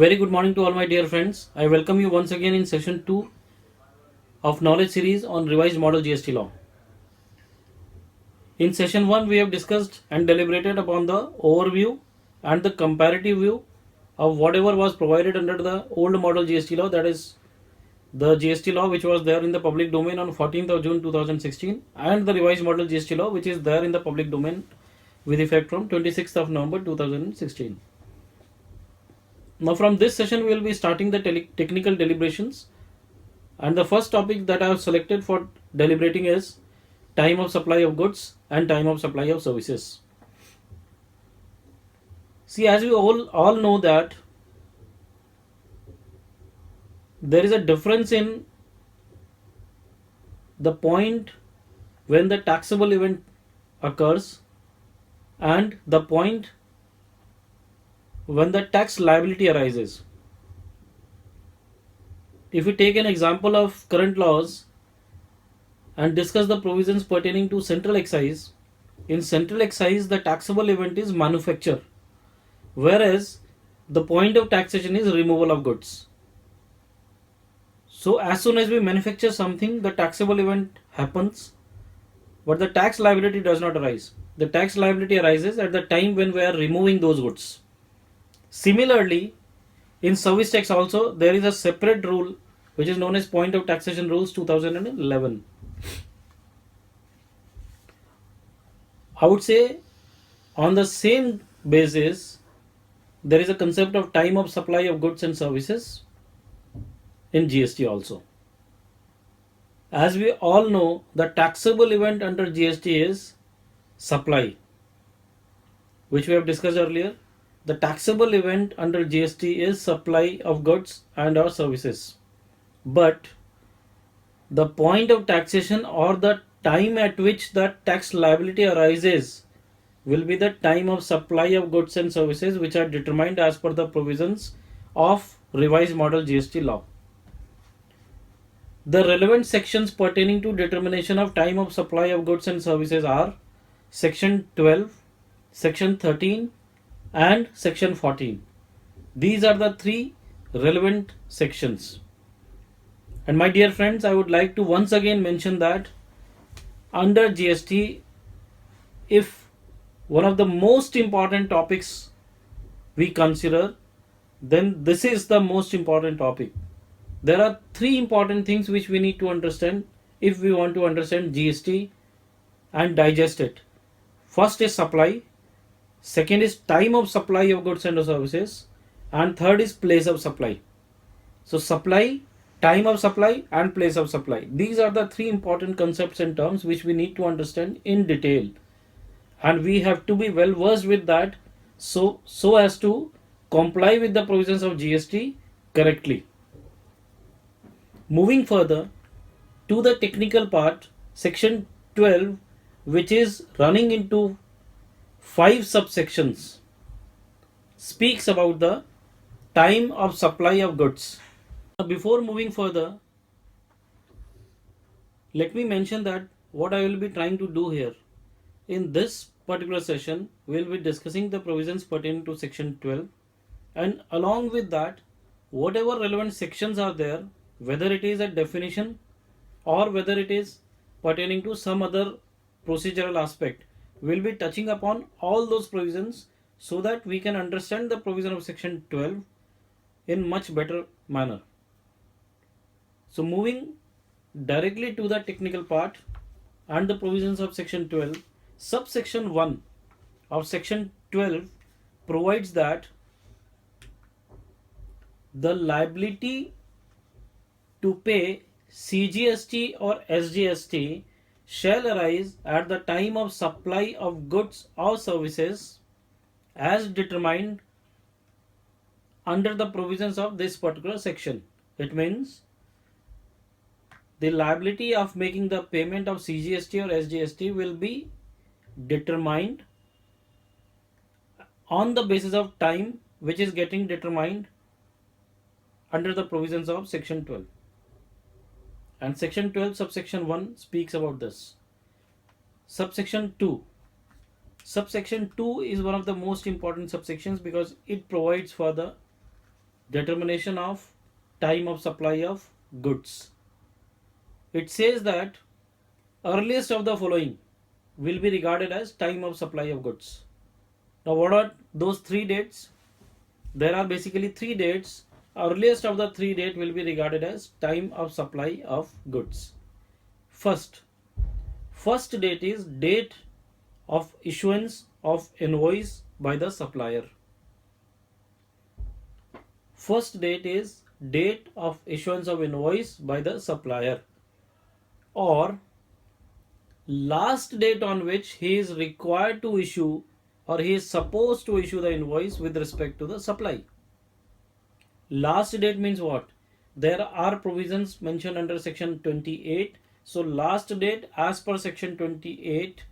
very good morning to all my dear friends. I welcome you once again in session 2 of knowledge series on revised model GST law. In session 1 we have discussed and deliberated upon the overview and the comparative view of whatever was provided under the old model GST law, that is the GST law which was there in the public domain on 14th of June 2016, and the revised model GST law which is there in the public domain with effect from 26th of November 2016. Now from this session we will be starting the technical deliberations, and the first topic that I have selected for deliberating is time of supply of goods and time of supply of services. See, as we all know that there is a difference in the point when the taxable event occurs and the point when the tax liability arises. If we take an example of current laws and discuss the provisions pertaining to central excise, in central excise the taxable event is manufacture, whereas the point of taxation is removal of goods. So as soon as we manufacture something, the taxable event happens, but the tax liability does not arise. The tax liability arises at the time when we are removing those goods. Similarly, in service tax also there is a separate rule which is known as point of taxation rules 2011. I would say on the same basis there is a concept of time of supply of goods and services in GST also. As we all know, the taxable event under GST is supply, which we have discussed earlier. The taxable event under GST is supply of goods and or services. But the point of taxation or the time at which the tax liability arises will be the time of supply of goods and services, which are determined as per the provisions of revised model GST law. The relevant sections pertaining to determination of time of supply of goods and services are section 12, section 13 and section 14. These are the three relevant sections. And my dear friends, I would like to once again mention that under GST, if one of the most important topics we consider, then this is the most important topic. There are three important things which we need to understand if we want to understand GST and digest it. First is supply, second is time of supply of goods and services, and third is place of supply. So supply, time of supply and place of supply. These are the three important concepts and terms which we need to understand in detail, and we have to be well versed with that so as to comply with the provisions of GST correctly. Moving further to the technical part, section 12, which is running into 5 subsections, speaks about the time of supply of goods. Before moving further, let me mention that what I will be trying to do here. In this particular session, we will be discussing the provisions pertaining to section 12, and along with that, whatever relevant sections are there, whether it is a definition or whether it is pertaining to some other procedural aspect, we will be touching upon all those provisions so that we can understand the provision of section 12 in much better manner. So moving directly to the technical part and the provisions of section 12, subsection 1 of section 12 provides that the liability to pay CGST or SGST shall arise at the time of supply of goods or services as determined under the provisions of this particular section. It means the liability of making the payment of CGST or SGST will be determined on the basis of time which is getting determined under the provisions of section 12. And section 12 subsection 1 speaks about this. Subsection 2. Subsection 2 is one of the most important subsections because it provides for the determination of time of supply of goods. It says that earliest of the following will be regarded as time of supply of goods. Now, what are those three dates? There are basically three dates. Earliest of the three dates will be regarded as time of supply of goods. First date is date of issuance of invoice by the supplier. First date is date of issuance of invoice by the supplier, or last date on which he is required to issue or he is supposed to issue the invoice with respect to the supply. Last date means what? There are provisions mentioned under section 28. So last date as per section 28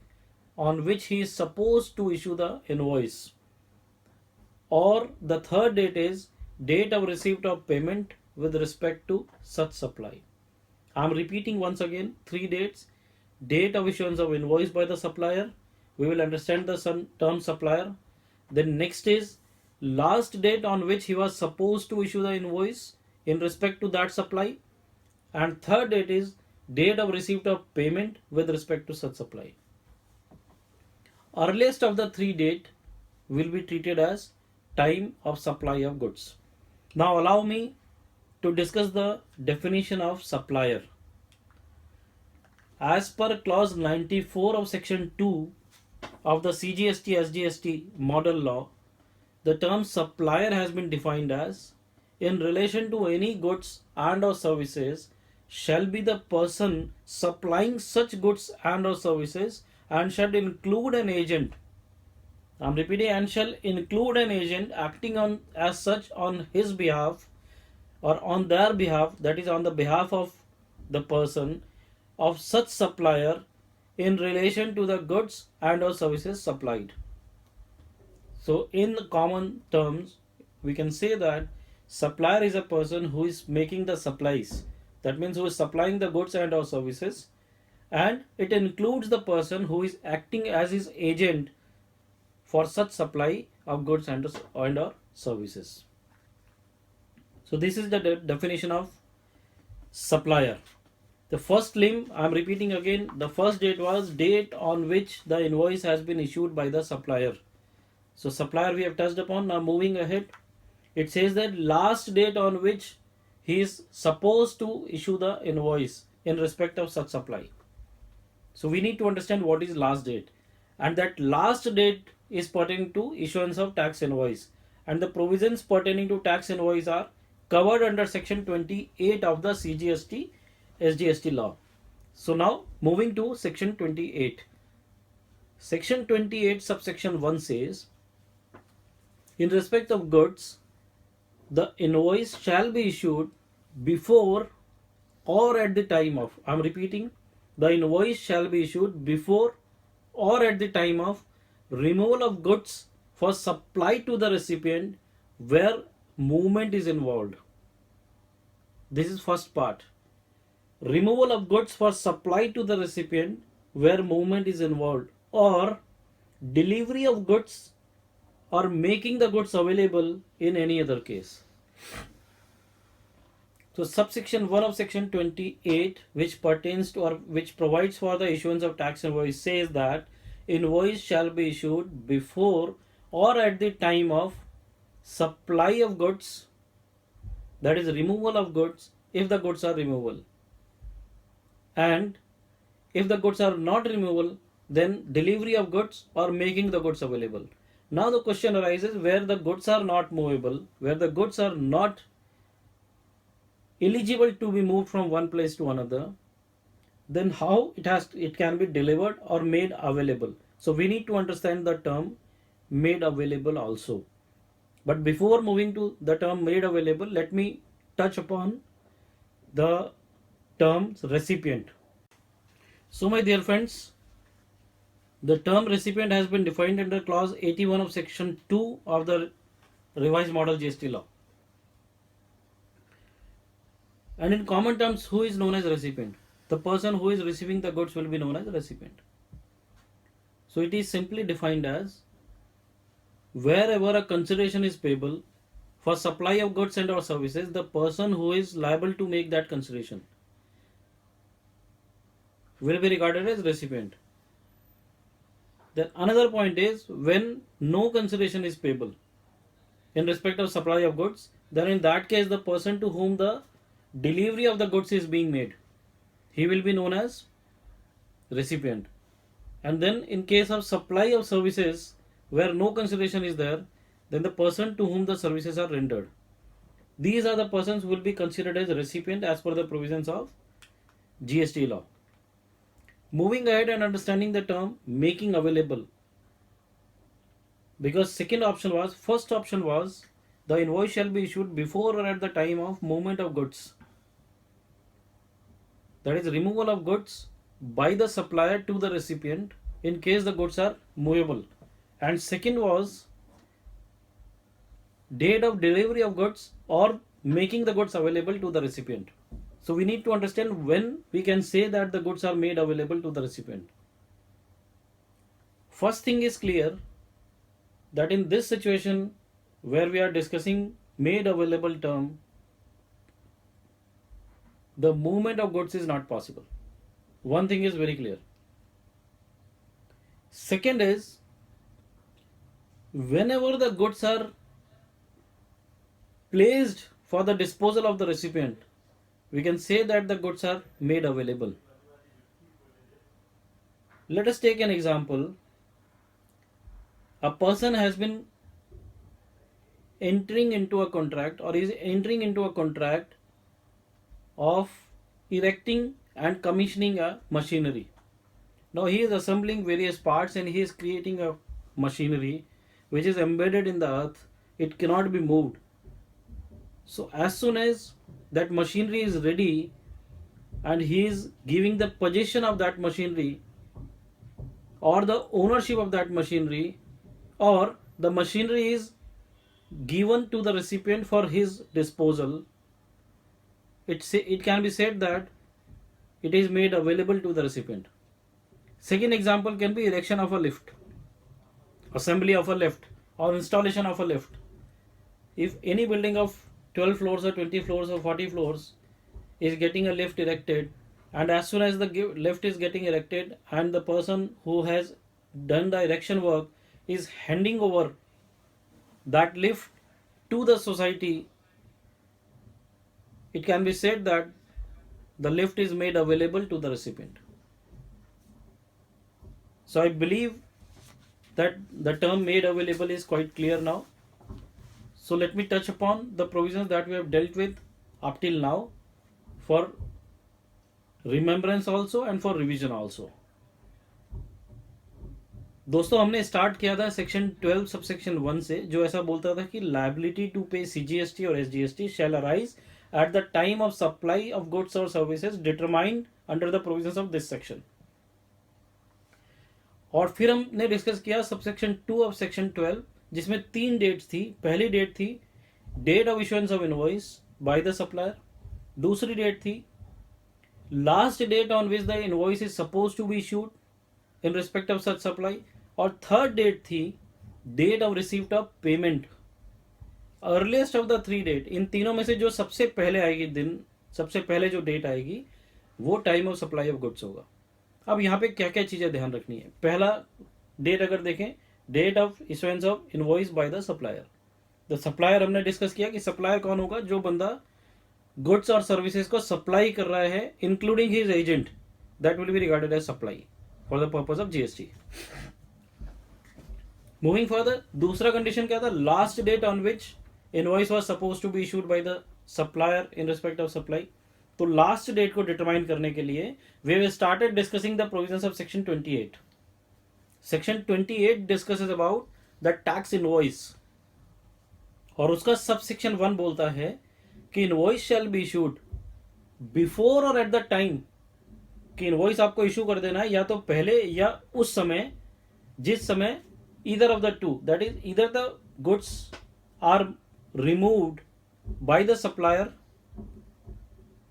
on which he is supposed to issue the invoice. Or the third date is date of receipt of payment with respect to such supply. I am repeating once again three dates. Date of issuance of invoice by the supplier. We will understand the term supplier. Then next is last date on which he was supposed to issue the invoice in respect to that supply. And third date is date of receipt of payment with respect to such supply. Earliest of the three date will be treated as time of supply of goods. Now allow me to discuss the definition of supplier. As per clause 94 of section 2 of the CGST SGST model law, the term supplier has been defined as in relation to any goods and or services shall be the person supplying such goods and or services and shall include an agent. I'm repeating, and shall include an agent acting on as such on his behalf or on their behalf, that is on the behalf of the person of such supplier in relation to the goods and or services supplied. So in common terms, we can say that supplier is a person who is making the supplies. That means who is supplying the goods and or services, and it includes the person who is acting as his agent for such supply of goods and or services. So this is the definition of supplier. The first limb, I am repeating again, the first date was date on which the invoice has been issued by the supplier. So supplier we have touched upon. Now moving ahead, it says that last date on which he is supposed to issue the invoice in respect of such supply. So we need to understand what is last date, and that last date is pertaining to issuance of tax invoice, and the provisions pertaining to tax invoice are covered under section 28 of the CGST SGST law. So now moving to section 28. Section 28 subsection 1 says, in respect of goods, the invoice shall be issued before or at the time of, I am repeating, the invoice shall be issued before or at the time of removal of goods for supply to the recipient where movement is involved. This is first part. Removal of goods for supply to the recipient where movement is involved, or delivery of goods or making the goods available in any other case. So subsection 1 of section 28, which pertains to or which provides for the issuance of tax invoice, says that invoice shall be issued before or at the time of supply of goods, that is removal of goods if the goods are removable, and if the goods are not removable, then delivery of goods or making the goods available. Now the question arises, where the goods are not movable, where the goods are not eligible to be moved from one place to another, then how it can be delivered or made available. So we need to understand the term made available also. But before moving to the term made available, let me touch upon the terms recipient. So my dear friends, the term recipient has been defined under clause 81 of section 2 of the revised model GST law. And in common terms, who is known as recipient? The person who is receiving the goods will be known as recipient. So it is simply defined as wherever a consideration is payable for supply of goods and or services, the person who is liable to make that consideration will be regarded as recipient. Then another point is when no consideration is payable in respect of supply of goods, then in that case the person to whom the delivery of the goods is being made, he will be known as recipient. And then in case of supply of services where no consideration is there, then the person to whom the services are rendered, these are the persons who will be considered as recipient as per the provisions of GST law. Moving ahead and understanding the term making available, because first option was the invoice shall be issued before or at the time of movement of goods, that is removal of goods by the supplier to the recipient in case the goods are movable. And second was date of delivery of goods or making the goods available to the recipient. So we need to understand when we can say that the goods are made available to the recipient. First thing is clear that in this situation where we are discussing made available term, the movement of goods is not possible. One thing is very clear. Second is, whenever the goods are placed for the disposal of the recipient, we can say that the goods are made available. Let us take an example. A person has been entering into a contract or is entering into a contract of erecting and commissioning a machinery. Now he is assembling various parts and he is creating a machinery which is embedded in the earth. It cannot be moved. So as soon as that machinery is ready and he is giving the possession of that machinery or the ownership of that machinery, or the machinery is given to the recipient for his disposal, it can be said that it is made available to the recipient. Second example can be erection of a lift, assembly of a lift, or installation of a lift. If any building of 12 floors or 20 floors or 40 floors is getting a lift erected, and as soon as the lift is getting erected and the person who has done the erection work is handing over that lift to the society, it can be said that the lift is made available to the recipient. So I believe that the term made available is quite clear now. So let me touch upon the provisions that we have dealt with up till now for remembrance also and for revision also. दोस्तों हमने start किया था section 12 subsection 1 से, जो ऐसा बोलता था कि लायबिलिटी टू पे सीजीएसटी और SGST shall arise at the time of supply of goods और services determined under the provisions of this section. और फिर हमने डिस्कस किया सबसेक्शन 2 ऑफ सेक्शन 12, जिसमें 3 डेट्स थी. पहली डेट थी date of issuance of invoice by the supplier. दूसरी डेट थी last date on which the invoice is suppose to be issued in respect of such supply. और third date थी date of received of payment. Earliest of the 3 date, इन तीनों में से जो सबसे पहले आएगी दिन, सबसे पहले जो डेट आएगी वो time of supply of goods होगा. अब यहाँ पे क्या क्या चीजें ध्यान रखनी है. पहला डेट अगर देखें, date of issuance of invoice by the supplier. The supplier हमने डिस्कस किया कि सप्लायर कौन होगा, जो बंदा गुड्स और सर्विसेज को सप्लाई कर रहा है including his agent, that will be regarded as supply for the purpose of GST. Moving further, दूसरा कंडीशन क्या था, last date on which invoice was suppose to be issued by the supplier in respect of supply. तो last date को determine करने के लिए we have started discussing the provisions of section 28. Section 28 discusses about the tax invoice, और उसका subsection 1 बोलता है कि invoice shall be issued before और एट द टाइम, कि इनवॉइस आपको इशू कर देना है या तो पहले या उस समय जिस समय either of the two, that is either the goods are removed by the supplier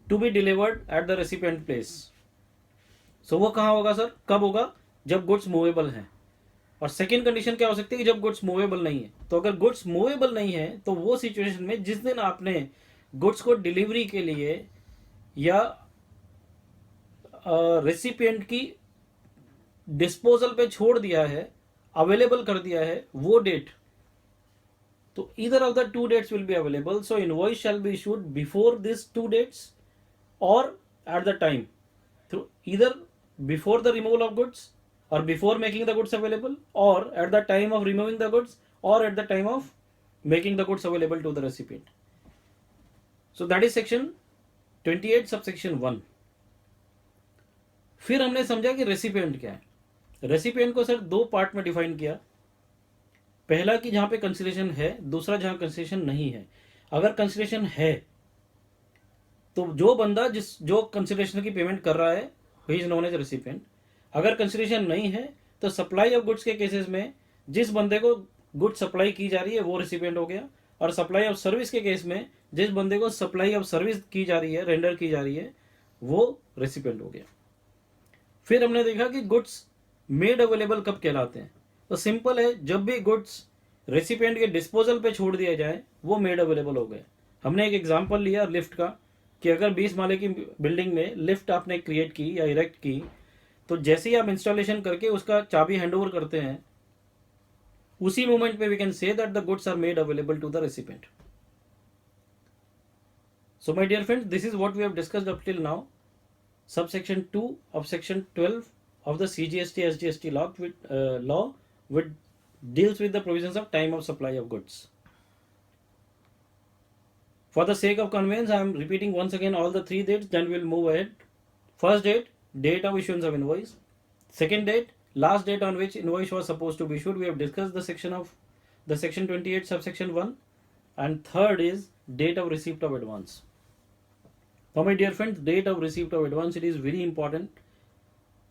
to be delivered at the recipient place. So वो कहाँ होगा सर, कब होगा, जब गुड्स मूवेबल हैं. और सेकेंड कंडीशन क्या हो सकती है कि जब गुड्स मूवेबल नहीं है। तो अगर गुड्स मूवेबल नहीं है तो वो सिचुएशन में जिस दिन आपने गुड्स को डिलीवरी के लिए या रेसिपिएंट की डिस्पोजल पे छोड़ दिया है, अवेलेबल कर दिया है, वो डेट, तो either of the two dates will be available. So invoice shall be issued before these two dates or at the time, through either before the removal of goods or before making the goods available, or at the time of removing the goods, or at the time of making the goods available to the recipient. So that is section 28 subsection 1. फिर हमने समझा कि recipient क्या है। Recipient को sir दो part में define किया। पहला कि जहां पे कंसिडरेशन है, दूसरा जहां कंसिडरेशन नहीं है। अगर कंसिडरेशन है तो जो बंदा जो कंसिडरेशन की पेमेंट कर रहा है he is known as recipient. अगर कंसिडरेशन नहीं है तो सप्लाई ऑफ गुड्स के केसेस में जिस बंदे को गुड सप्लाई की जा रही है वो रेसिपिएंट हो गया, और सप्लाई ऑफ सर्विस के केस में जिस बंदे को सप्लाई ऑफ सर्विस की जा रही है, रेंडर की जा रही है, वो रेसिपिएंट हो गया। फिर हमने देखा कि गुड्स मेड अवेलेबल कब कहलाते हैं। तो सिंपल है, जब भी गुड्स रेसिपिएंट के डिस्पोजल पे छोड़ दिया जाए वो मेड अवेलेबल हो गए। हमने एक एग्जांपल लिया लिफ्ट का, कि अगर 20 माले की बिल्डिंग में लिफ्ट आपने क्रिएट की या इरेक्ट की, तो जैसे ही आप इंस्टॉलेशन करके उसका चाबी हैंडओवर करते हैं, उसी मोमेंट पे we can say that the goods are made available to the recipient. So my dear friends, this is what we have discussed up till now. Subsection 2 of section 12 of the CGST SGST law which deals with the provisions of time of supply of goods. For the sake of convenience, I am repeating once again all the three dates, then we will move ahead. First date, date of issuance of invoice. Second date, last date on which invoice was supposed to be issued. We have discussed the section 28 subsection 1. And third is date of receipt of advance. Now my dear friends, date of receipt of advance, it is very important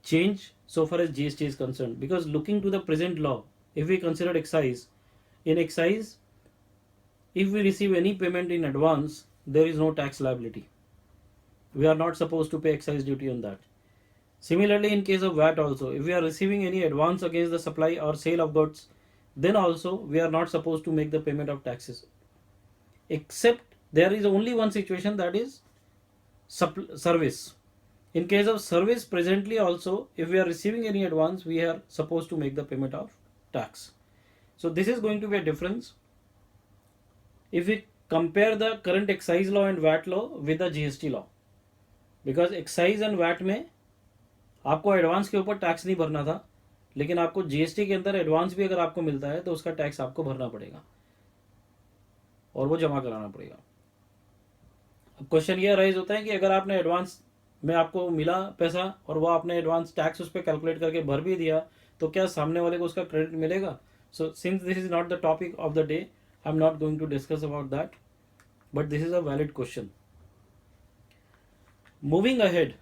change so far as GST is concerned, because looking to the present law, if we consider excise, in excise if we receive any payment in advance there is no tax liability. We are not supposed to pay excise duty on that. Similarly in case of VAT also, if we are receiving any advance against the supply or sale of goods, then also we are not supposed to make the payment of taxes, except there is only one situation, that is service. In case of service, presently also if we are receiving any advance we are supposed to make the payment of tax. So this is going to be a difference if we compare the current excise law and VAT law with the GST law, because excise and VAT में आपको advance के ऊपर tax नहीं भरना था, लेकिन आपको GST के अंदर एडवांस भी अगर आपको मिलता है तो उसका टैक्स आपको भरना पड़ेगा और वो जमा कराना पड़ेगा। अब क्वेश्चन ये राइज होता है कि अगर आपने एडवांस में आपको मिला पैसा और वो आपने एडवांस टैक्स उस पर कैलकुलेट करके भर भी दिया, तो क्या सामने वाले को उसका क्रेडिट मिलेगा? So since this is not the topic of the day, I am not going to discuss about that, but this is a valid question. Moving ahead,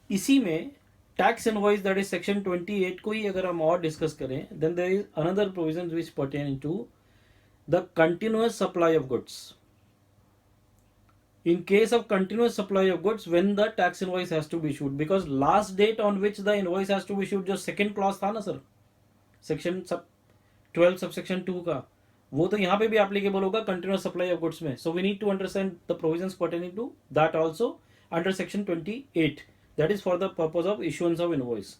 इसी में tax invoice that is section 28 को ही अगर हम और discuss करें, then there is another provision which pertain to the continuous supply of goods. In case of continuous supply of goods, when the tax invoice has to be issued, because last date on which the invoice has to be issued, जो second clause था ना sir, section 12 subsection 2 का, वो तो यहाँ पे भी applicable होगा continuous supply of goods में. So we need to understand the provisions pertaining to that also under section 28. That is for the purpose of issuance of invoice.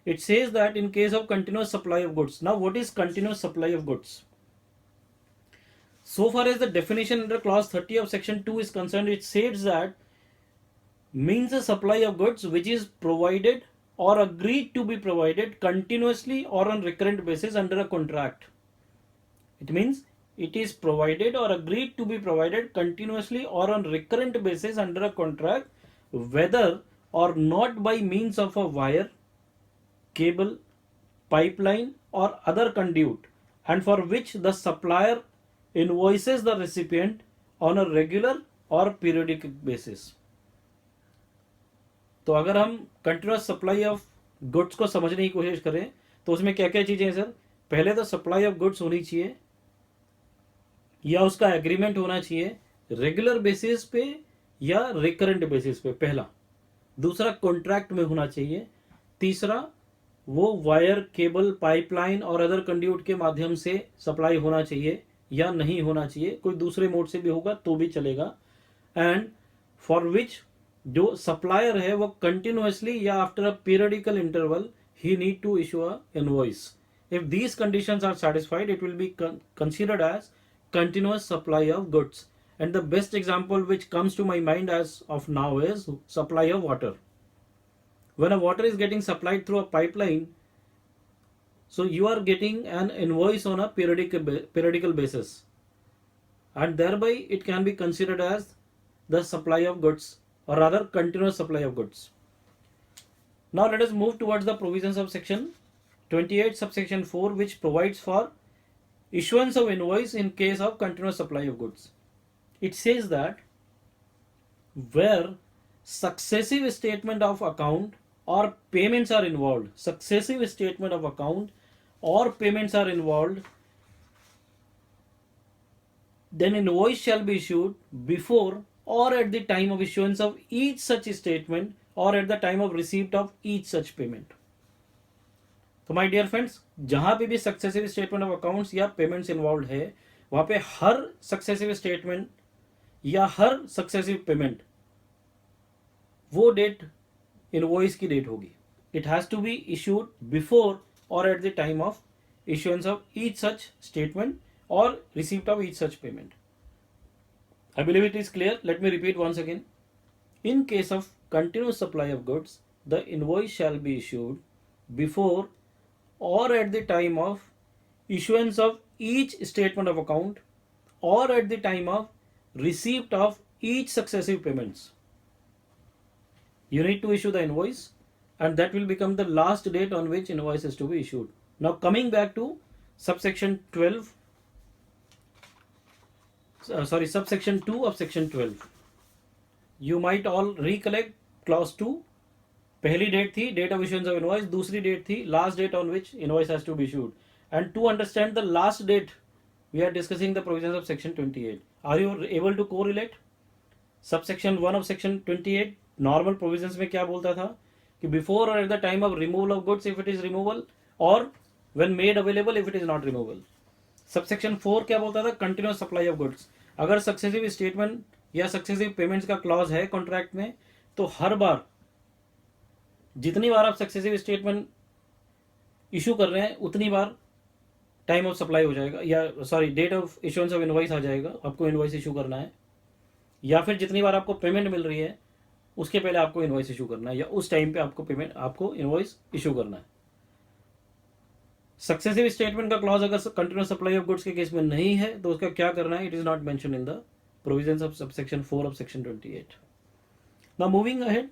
It says that in case of continuous supply of goods. Now what is continuous supply of goods? So far as the definition under clause 30 of section 2 is concerned, it says that means a supply of goods which is provided or agreed to be provided continuously or on recurrent basis under a contract. It means it is provided or agreed to be provided continuously or on recurrent basis under a contract, whether or not by means of a wire, cable, pipeline or other conduit, and for which the supplier invoices the recipient on a regular or periodic basis. तो अगर हम continuous supply of goods को समझने की कोशिश करें तो उसमें क्या क्या चीजें हैं सर? पहले तो सप्लाई ऑफ गुड्स होनी चाहिए या उसका एग्रीमेंट होना चाहिए रेगुलर बेसिस पे या रिकरेंट बेसिस पे, पहला। दूसरा कॉन्ट्रैक्ट में होना चाहिए। तीसरा वो वायर, केबल, पाइपलाइन और अदर कंड्यूट के माध्यम से सप्लाई होना चाहिए या नहीं होना चाहिए, कोई दूसरे मोड से भी होगा तो भी चलेगा, एंड फॉर विच जो सप्लायर है वो कंटिन्यूसली या after a periodical interval he need to issue a invoice. If these conditions are satisfied, it will be considered as continuous supply of goods. And the best example which comes to my mind as of now is supply of water. When a water is getting supplied through a pipeline, so you are getting an invoice on a periodical basis, and thereby it can be considered as the supply of goods, or rather continuous supply of goods. Now let us move towards the provisions of section 28 subsection 4, which provides for issuance of invoice in case of continuous supply of goods. It says that where successive statement of account or payments are involved, successive statement of account or payments are involved, then invoice shall be issued before or at the time of issuance of each such statement or at the time of receipt of each such payment. तो my dear friends, जहां पे भी successive statement of accounts या payments involve है, वहां पे हर successive statement या हर सक्सेसिव पेमेंट वो डेट इनवॉइस की डेट होगी. It has to be issued before और at the time of issuance of each such statement or receipt of each such payment. I believe it is clear. Let me repeat once again. In case of continuous supply of goods, the invoice shall be issued before or at the time of issuance of each statement of account or at the time of receipt of each successive payments. You need to issue the invoice, and that will become the last date on which invoice is to be issued. Now coming back to subsection 12, subsection 2 of section 12. You might all recollect clause 2. पहली date थी date of issuance of invoice, दूसरी date थी last date on which invoice has to be issued. And to understand the last date we are discussing the provisions of section 28. Are you able to correlate? Subsection 1 of section 28 normal provisions में क्या बोलता था कि before और at the time of removal of goods if it is removal, और when made available if it is not removable. Subsection 4 क्या बोलता था? Continuous supply of goods. अगर सक्सेसिव स्टेटमेंट या सक्सेसिव पेमेंट्स का क्लॉज है कॉन्ट्रैक्ट में, तो हर बार जितनी बार आप सक्सेसिव स्टेटमेंट इशू कर रहे हैं उतनी बार टाइम ऑफ सप्लाई हो जाएगा, या sorry date of issuance of invoice आ जाएगा, आपको इनवॉइस इशू करना है. या फिर जितनी बार आपको पेमेंट मिल रही है उसके पहले आपको इनवॉइस इशू करना है, या उस टाइम पे आपको इनवॉइस इशू करना है. सक्सेसिव स्टेटमेंट का क्लॉज अगर कंटिन्यूस सप्लाई ऑफ गुड्स के केस में नहीं है तो उसका क्या करना है? It is not mention in the provisions of subsection 4 of section 28. Now moving ahead,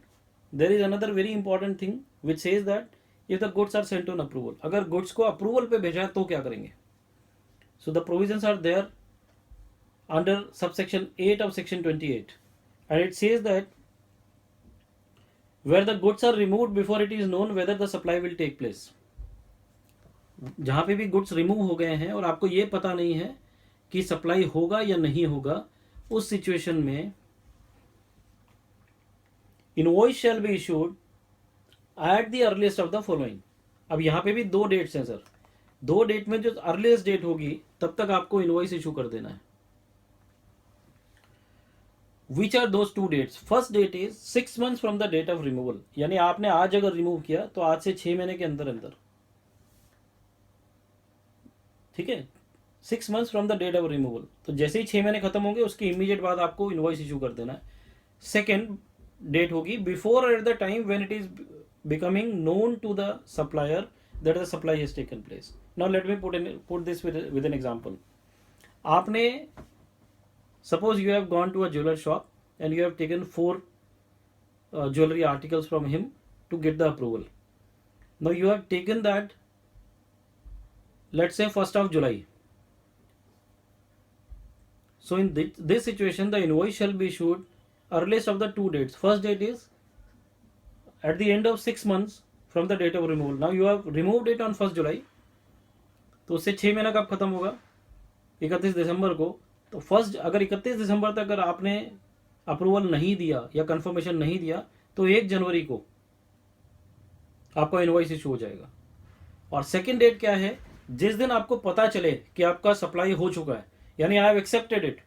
there is another very important thing which says that if the goods are sent on approval, अगर goods को approval पे भेजा तो क्या करेंगे? So the provisions are there under subsection 8 of section 28, and it says that where the goods are removed before it is known whether the supply will take place. जहां पे भी गुड्स रिमूव हो गए हैं और आपको ये पता नहीं है कि सप्लाई होगा या नहीं होगा, उस सिचुएशन में invoice shall be issued at the earliest of the following. अब यहां पे भी दो डेट्स हैं सर, दो डेट में जो अर्लीस्ट डेट होगी तब तक आपको इनवॉइस इशू कर देना है. Which are those two dates? First date is 6 months from the date of removal, यानी आपने आज अगर रिमूव किया तो आज से 6 महीने के अंदर अंदर, ठीक है, 6 months from the date of removal. तो जैसे ही 6 महीने खत्म होंगे उसके इमीडिएट बाद आपको इनवॉइस इशू कर देना है. सेकेंड डेट होगी before at the time when it is becoming known to the supplier that the supply has taken place. Now let me put this with an example. आपने suppose you have gone to a jeweller shop and you have taken 4 jewellery articles from him to get the approval. Now you have taken that, let's say 1st of July. So in this situation the invoice shall be issued earliest of the two dates. First date is at the end of 6 months from the date of removal. Now you have removed it on 1st July, तो उससे 6 महीना कब खत्म होगा? 31 दिसंबर को. तो first अगर 31 दिसंबर तक अगर आपने अप्रूवल नहीं दिया या कंफर्मेशन नहीं दिया तो 1 जनवरी को आपका इनवॉइस इशू हो जाएगा. और सेकेंड डेट क्या है, जिस दिन आपको पता चले कि आपका सप्लाई हो चुका है, यानी I have accepted it.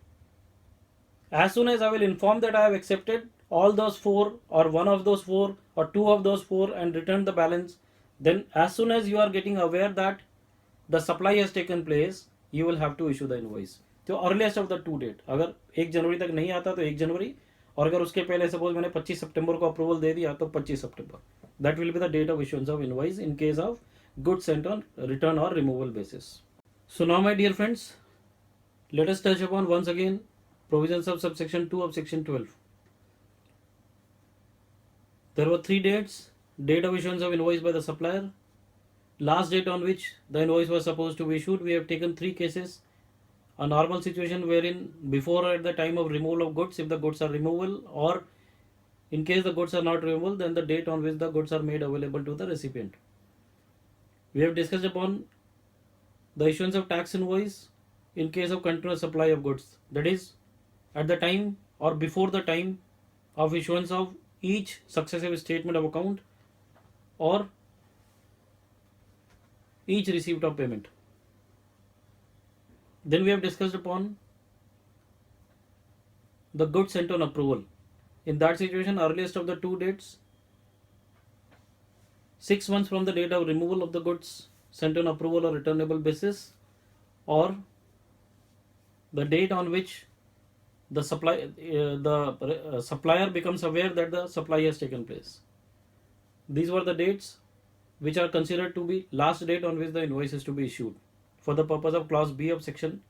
As soon as I will inform that I have accepted all those four or one of those four or two of those four and return the balance, then as soon as you are getting aware that the supply has taken place, you will have to issue the invoice. तो earliest of the two date, अगर 1 जनवरी तक नहीं आता तो 1 जनवरी, और अगर उसके पहले सपोज मैंने 25 सितंबर को अप्रूवल दे दिया तो 25 सितंबर. That will be the date of issuance of invoice in case of goods sent on return और removal basis. So now my dear friends, let us touch upon once again provisions of subsection 2 of section 12. There were 3 dates: date of issuance of invoice by the supplier, last date on which the invoice was supposed to be issued. We have taken 3 cases. A normal situation wherein before or at the time of removal of goods, if the goods are removable, or in case the goods are not removable, then the date on which the goods are made available to the recipient. We have discussed upon the issuance of tax invoice in case of continuous supply of goods, that is at the time or before the time of issuance of each successive statement of account or each receipt of payment. Then we have discussed upon the goods sent on approval. In that situation, earliest of the 2 dates, 6 months from the date of removal of the goods sent on approval or returnable basis, or the date on which the supplier becomes aware that the supply has taken place. These were the dates which are considered to be last date on which the invoice is to be issued for the purpose of clause B of section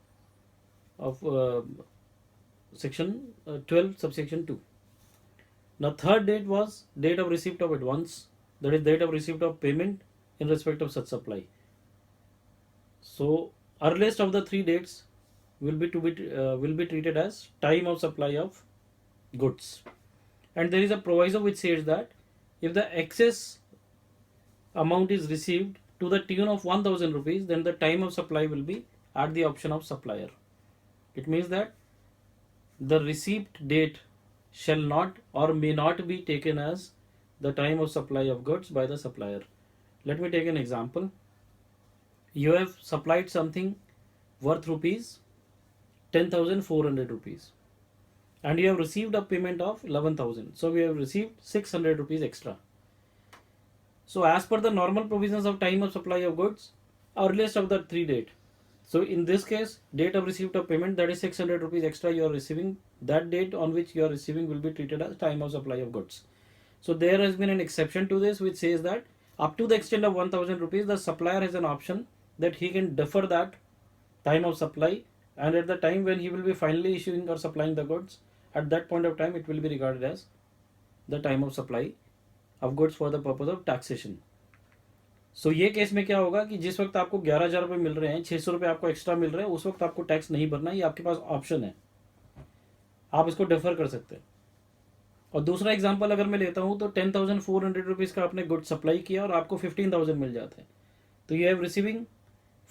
12 subsection 2. Now third date was date of receipt of advance, that is date of receipt of payment in respect of such supply. So earliest of the 3 dates will be treated as time of supply of goods, and there is a proviso which says that if the excess amount is received to the tune of 1000 rupees, then the time of supply will be at the option of supplier. It means that the receipt date shall not or may not be taken as the time of supply of goods by the supplier. Let me take an example. You have supplied something worth rupees 10,400 rupees and you have received a payment of 11,000. So we have received 600 rupees extra. So as per the normal provisions of time of supply of goods, earliest of the 3 date. So in this case, date of receipt of payment, that is 600 rupees extra you are receiving, that date on which you are receiving will be treated as time of supply of goods. So there has been an exception to this which says that up to the extent of 1000 rupees, the supplier has an option that he can defer that time of supply, and at the time when he will be finally issuing or supplying the goods, at that point of time it will be regarded as the time of supply of goods for the purpose of taxation. So ये case में क्या होगा कि जिस वक्त आपको 11,000 रुपये मिल रहे हैं, 600 रुपये आपको एक्स्ट्रा मिल रहे हैं, उस वक्त आपको टैक्स नहीं भरना, ये आपके पास ऑप्शन है, आप इसको डिफर कर सकते हैं. और दूसरा एग्जांपल अगर मैं लेता हूँ तो 10,400 रुपीज़ का आपने गुड सप्लाई किया और आपको 15,000 मिल जाते हैं, तो you have receiving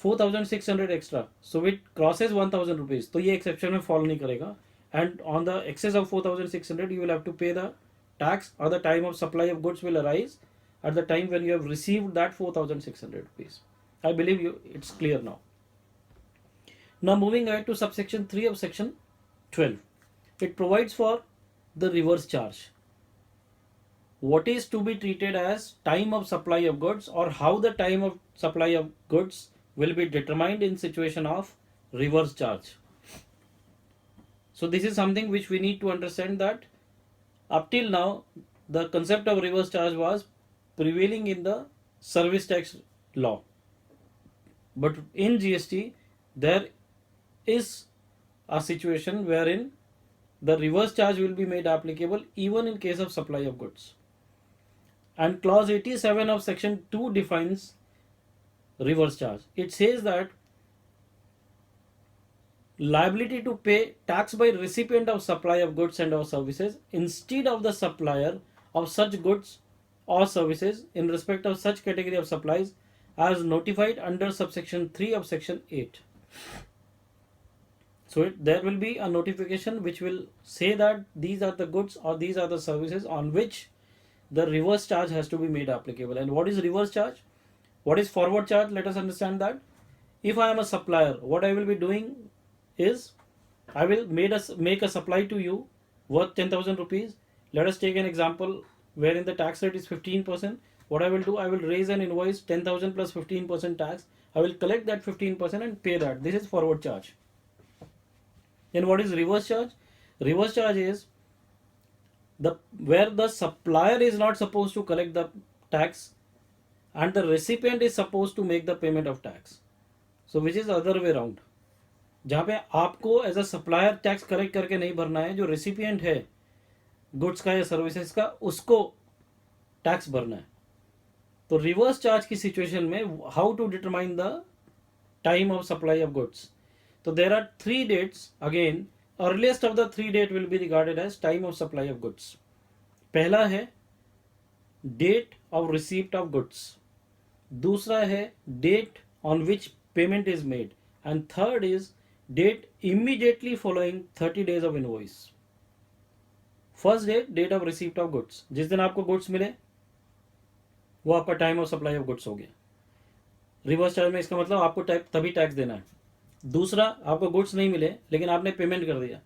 4,600 extra, so it crosses 1,000 rupees, तो ये एक्सेप्शन में फॉल नहीं करेगा. And on the excess of 4,600 you will have to pay the tax, or the time of supply of goods will arise at the time when you have received that 4,600 rupees. I believe it's clear now. Now moving ahead to subsection 3 of section 12. It provides for the reverse charge. What is to be treated as time of supply of goods, or how the time of supply of goods will be determined in situation of reverse charge. So this is something which we need to understand, that up till now, the concept of reverse charge was prevailing in the service tax law. But in GST, there is a situation wherein the reverse charge will be made applicable even in case of supply of goods. And clause 87 of section 2 defines reverse charge. It says that liability to pay tax by recipient of supply of goods and or services instead of the supplier of such goods or services in respect of such category of supplies as notified under subsection 3 of section 8. So there will be a notification which will say that these are the goods or these are the services on which the reverse charge has to be made applicable. And what is reverse charge? What is forward charge? Let us understand that. If I am a supplier, what I will be doing is I will make a supply to you worth 10,000 rupees. Let us take an example wherein the tax rate is 15%. What I will do, I will raise an invoice 10,000 plus 15% tax. I will collect that 15% and pay that. This is forward charge. Then what is reverse charge? Reverse charge is the where the supplier is not supposed to collect the tax and the recipient is supposed to make the payment of tax. So which is the other way around. जहाँ पे आपको as a supplier tax collect करके नहीं भरना है, जो recipient है goods का या सर्विसेज का उसको टैक्स भरना है. तो रिवर्स चार्ज की सिचुएशन में how to determine the time of supply of goods. तो there are 3 dates. Again earliest of the 3 date will be regarded as time of supply of goods. पहला है date of receipt of goods, दूसरा है date on which payment is made, and third is date immediately following 30 days of invoice. First date of receipt of goods. जिस दिन आपको goods मिले वो आपका time of supply of goods हो गया. रिवर्स चार्ज में इसका मतलब आपको तभी टैक्स देना है. दूसरा, आपको गुड्स नहीं मिले लेकिन आपने पेमेंट कर दिया,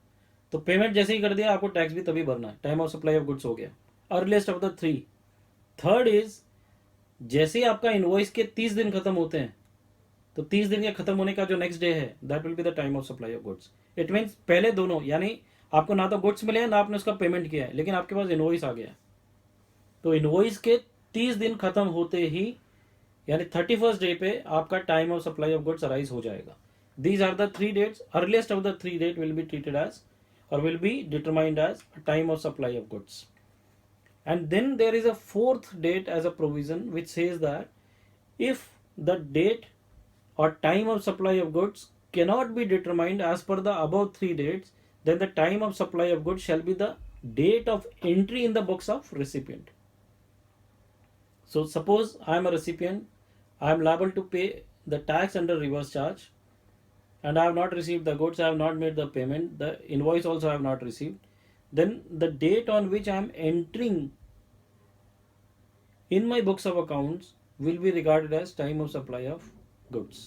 तो पेमेंट जैसे ही कर दिया आपको टैक्स भी तभी भरना है. Time of supply of goods हो गया, earliest of the 3. Third is जैसे ही आपका इनवॉइस के 30 दिन खत्म होते हैं, तो 30 दिन के खत्म होने का जो नेक्स्ट डे है that will be the time of supply of goods. It means पहले दोनों, यानी आपको ना तो गुड्स मिले हैं ना आपने उसका पेमेंट किया है, लेकिन आपके पास इनवॉइस आ गया. तो इनवॉइस के 30 दिन खत्म होते ही यानी 31st डे पे आपका time of supply of goods arise हो जाएगा. These are the 3 dates. Earliest of the 3 date will be treated as और will be determined as time of supply of goods. And then there is a 4th date as a provision which says that if the डेट or time of supply of goods cannot be determined as per the above 3 dates, then the time of supply of goods shall be the date of entry in the books of recipient. So suppose I am a recipient, I am liable to pay the tax under reverse charge, and I have not received the goods, I have not made the payment, the invoice also I have not received. Then the date on which I am entering in my books of accounts will be regarded as time of supply of goods.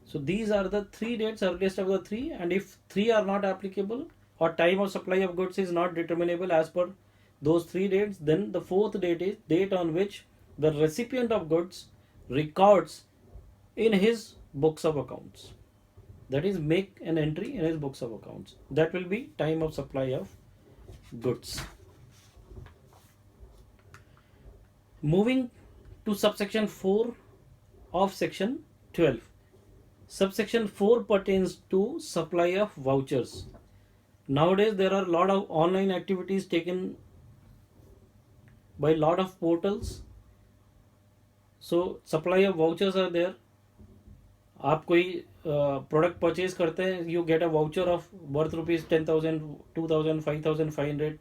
So these are the 3 dates, earliest of the 3, and if 3 are not applicable or time of supply of goods is not determinable as per those 3 dates, then the 4th date is date on which the recipient of goods records in his books of accounts. That is, make an entry in his books of accounts. That will be time of supply of goods. Moving to subsection 4 of section 12. Subsection 4 pertains to supply of vouchers. Nowadays there are a lot of online activities taken by lot of portals. So supply of vouchers are there. आप कोई product purchase करते हैं, you get a voucher of worth rupees 10,000, 2,000, 5,500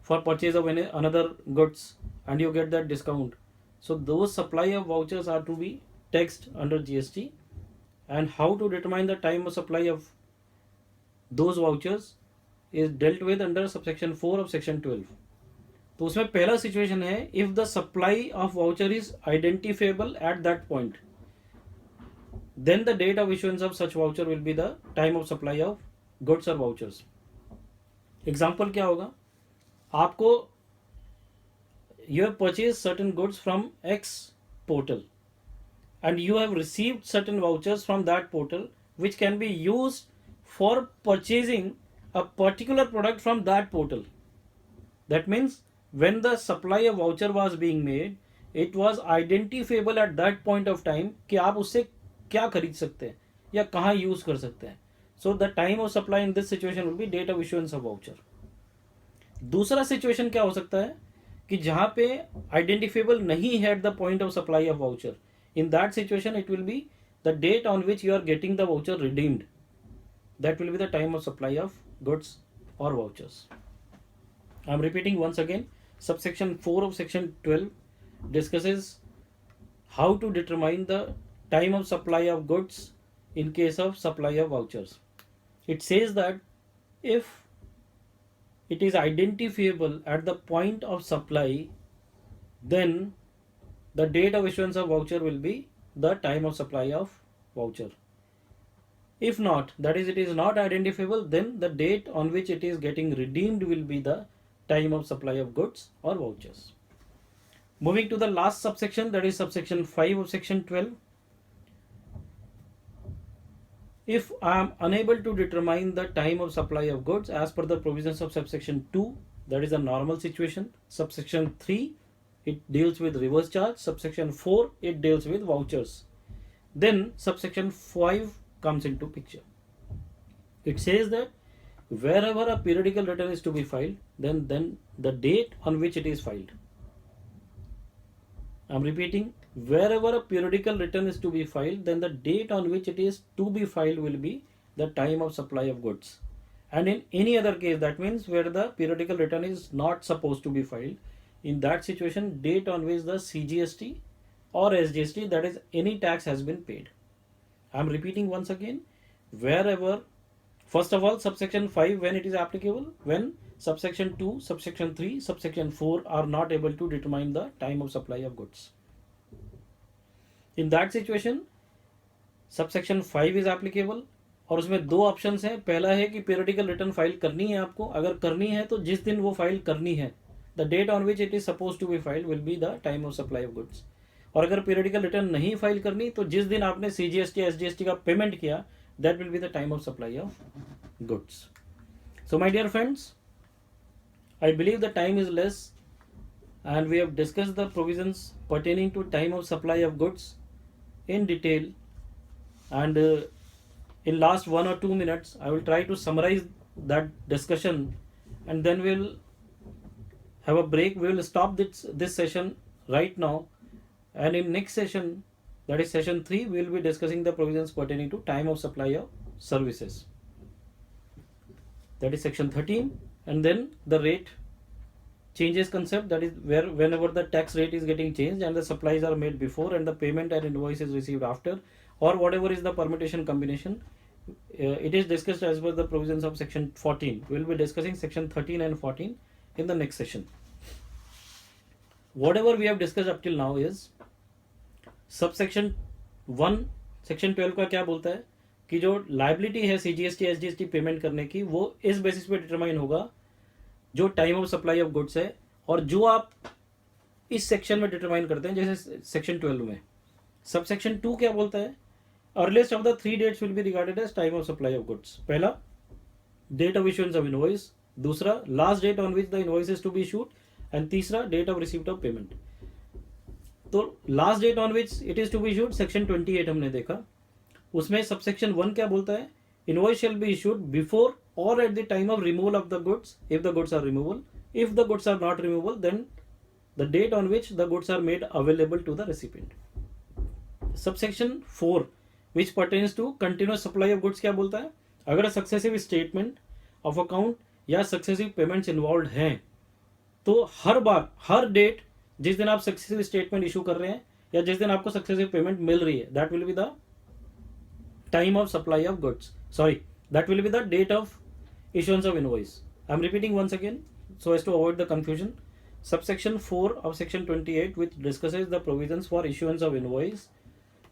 for purchase of another goods and you get that discount. So those supply of vouchers are to be taxed under GST. And how to determine the time of supply of those vouchers is dealt with under subsection 4 of section 12. तो उसमें पहला situation है, if the supply of voucher is identifiable at that point, then the date of issuance of such voucher will be the time of supply of goods or vouchers. Example क्या होगा, आपको you have purchased certain goods from X portal and you have received certain vouchers from that portal which can be used for purchasing a particular product from that portal. That means when the supply of voucher was being made, it was identifiable at that point of time कि आप उससे क्या खरीद सकते हैं या कहाँ use कर सकते हैं. So the time of supply in this situation will be date of issuance of voucher. दूसरा सिचुएशन क्या हो सकता है कि जहां पे आइडेंटिफेबल नहीं है at the point of supply of voucher. In that situation it will be the date on which you are getting the voucher redeemed. That will be the time of supply of goods और vouchers. I am repeating once again. Subsection 4 of section 12 discusses how to determine the time of supply of goods in case of supply of vouchers. It says that if it is identifiable at the point of supply, then the date of issuance of voucher will be the time of supply of voucher. If not, that is, it is not identifiable, then the date on which it is getting redeemed will be the time of supply of goods or vouchers. Moving to the last subsection, that is subsection 5 of section 12. If I am unable to determine the time of supply of goods as per the provisions of subsection 2, that is a normal situation. Subsection 3, it deals with reverse charge. Subsection 4, it deals with vouchers. Then subsection 5 comes into picture. It says that wherever a periodical return is to be filed, then the date on which it is filed. I am repeating, wherever a periodical return is to be filed, then the date on which it is to be filed will be the time of supply of goods. And in any other case, that means where the periodical return is not supposed to be filed, in that situation, date on which the CGST or SGST, that is any tax, has been paid. I am repeating once again, wherever, first of all, subsection 5 when it is applicable, when subsection 2, subsection 3, subsection 4 are not able to determine the time of supply of goods. In that situation, subsection 5 is applicable और उसमें दो options हैं. पहला है कि periodical return file करनी है आपको. अगर करनी है तो जिस दिन वो फाइल करनी है, the date on which it is suppose to be filed will be the time of supply of goods. और अगर पीरियडिकल रिटर्न नहीं फाइल करनी तो जिस दिन आपने सीजीएसटी एसजीएसटी का पेमेंट किया, that will be the time of supply of goods. So my dear friends, I believe the time is less and we have discussed the provisions pertaining to time of supply of goods in detail, and in last 1 or 2 minutes I will try to summarize that discussion, and then we'll have a break. We will stop this session right now, and in next session, that is session 3, we will be discussing the provisions pertaining to time of supply of services, that is section 13. And then the rate changes concept, that is where whenever the tax rate is getting changed and the supplies are made before and the payment and invoice is received after, or whatever is the permutation combination, it is discussed as per the provisions of section 14. We will be discussing section 13 and 14 in the next session. Whatever we have discussed up till now is subsection 1 section 12 का क्या बोलता है कि जो liability है CGST SGST payment करने की, वो इस बेसिस पे डिटरमाइन होगा जो time of supply of goods है, और जो आप इस सेक्शन में डिटरमाइन करते हैं जैसे सेक्शन 12 में. सब सेक्शन 2 क्या बोलता है, earliest of the 3 dates will be regarded as time of supply of goods. पहला, date of issuance of invoice. दूसरा, last date on which the invoice is to be issued. एंड तीसरा, date of receipt of payment. तो last date on which it is to be issued section 28 हमने देखा. उसमें subsection 1 क्या बोलता है, invoice shall be issued before और at the time of removal of the goods if the goods are removal. If the goods are not removal, then the date on which the goods are made available to the recipient. Subsection 4 which pertains to continuous supply of goods क्या बोलता है, अगर successive statement of account या successive payments involve हैं तो हर बार, हर date जिस दिन आप सक्सेसिव स्टेटमेंट इशू कर रहे हैं या जिस दिन आपको सक्सेसिव पेमेंट मिल रही है, that will be the time of supply of goods. Sorry, that will be the date of issuance of invoice. I am repeating once again so as to avoid the confusion. Subsection 4 of section 28, which discusses the provisions for issuance of invoice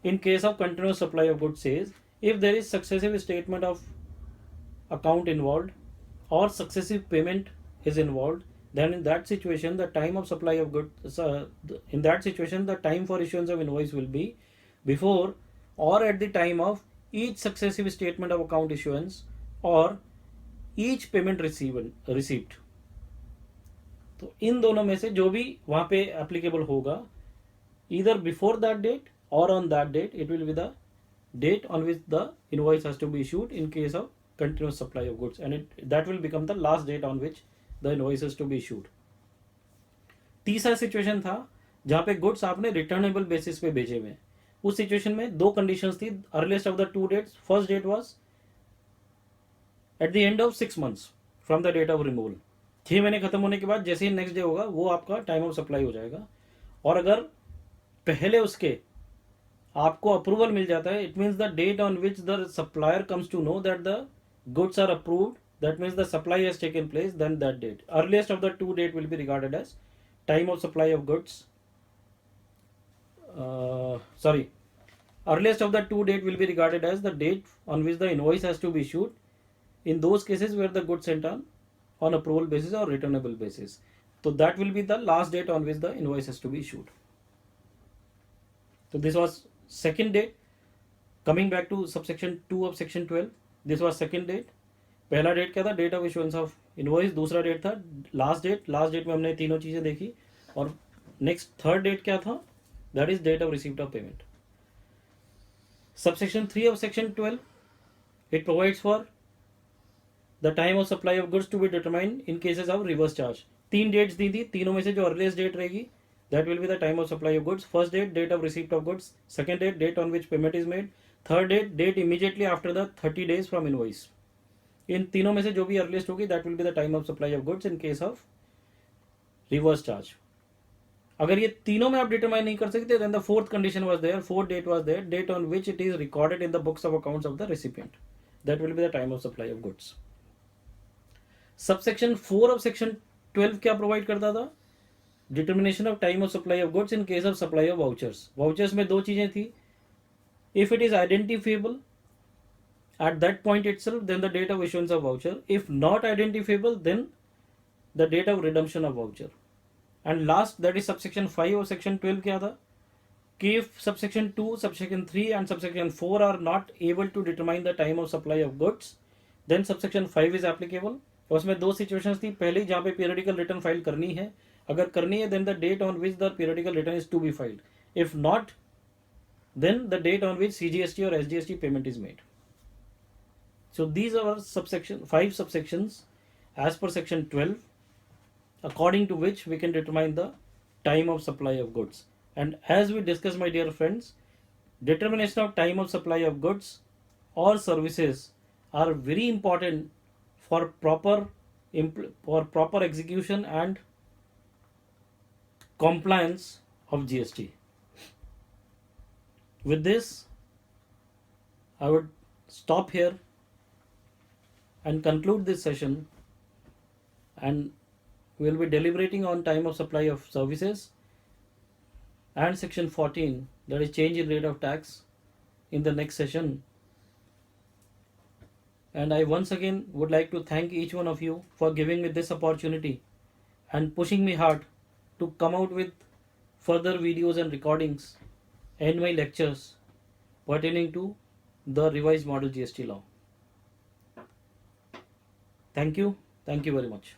in case of continuous supply of goods, says if there is successive statement of account involved or successive payment is involved, then in that situation the time of supply of goods, in that situation the time for issuance of invoice will be before or at the time of each successive statement of account issuance or each payment received. तो इन दोनों में से जो भी वहां पे applicable होगा, either before that date or on that date, it will be the date on which the invoice has to be issued in case of continuous supply of goods, and that will become the last date on which the invoice is to be issued. तीसरा situation था जहां पे goods आपने returnable basis पे भेजे हुए. उस situation में दो कंडीशंस थी, earliest of the 2 dates. First date was at the end of 6 months from the date of removal. 6 महीने खत्म होने के बाद जैसे ही नेक्स्ट डे होगा वो आपका टाइम ऑफ सप्लाई हो जाएगा. और अगर पहले उसके आपको अप्रूवल मिल जाता है, it means the date on which the supplier comes to know that the goods are approved, that means the supply has taken place, then that date, earliest of the 2 date will be regarded as time of supply of goods sorry, earliest of the two date will be regarded as the date on which the invoice has to be issued in those cases where the goods sent on approval basis or returnable basis. So that will be the last date on which the invoice has to be issued. So this was second date. Coming back to subsection 2 of section 12, this was second date. पहला date क्या था, date of issuance of invoice. दूसरा date था last date. Last date में हमने तीनों चीजें देखी. और नेक्स्ट थर्ड डेट क्या था, that is date of receipt of payment. Subsection 3 of section 12, it provides for the time of supply of goods to be determined in cases of reverse charge. तीन dates दी थी, तीनों में से जो earliest date रहेगी that will be the time of supply of goods. First date, date of receipt of goods. Second date, date on which payment is made. Third date, date immediately after the 30 days from invoice. इन तीनों में से जो भी earliest होगी that will be the time of supply of goods in case of reverse charge. अगर ये तीनों में आप डिटरमाइन नहीं कर सकते then the fourth condition was there, fourth date was there, date on which it is recorded in the books of accounts of the recipient. That will be the time of supply of goods. Subsection 4 of section 12 क्या provide करता था, determination of time of supply of goods in case of supply of vouchers. Vouchers में दो चीजें थी, if it is identifiable at that point itself then the date of issuance of voucher. If not identifiable then the date of redemption of voucher. And last, that is subsection 5 of section 12 क्या था कि if subsection 2, subsection 3 and subsection 4 are not able to determine the time of supply of goods then subsection 5 is applicable. उसमें दो situations थी. पहली जहाँ पे periodical return file करनी है, अगर करनी है then the date on which the periodical return is to be filed. If not then the date on which CGST or SGST payment is made. So these are subsection 5 subsections as per section 12 according to which we can determine the time of supply of goods. And as we discussed, my dear friends, determination of time of supply of goods or services are very important for proper execution and compliance of GST. With this, I would stop here and conclude this session, and we will be deliberating on time of supply of services and section 14, that is change in rate of tax, in the next session. And I once again would like to thank each one of you for giving me this opportunity and pushing me hard to come out with further videos and recordings and my lectures pertaining to the revised model GST law. Thank you very much.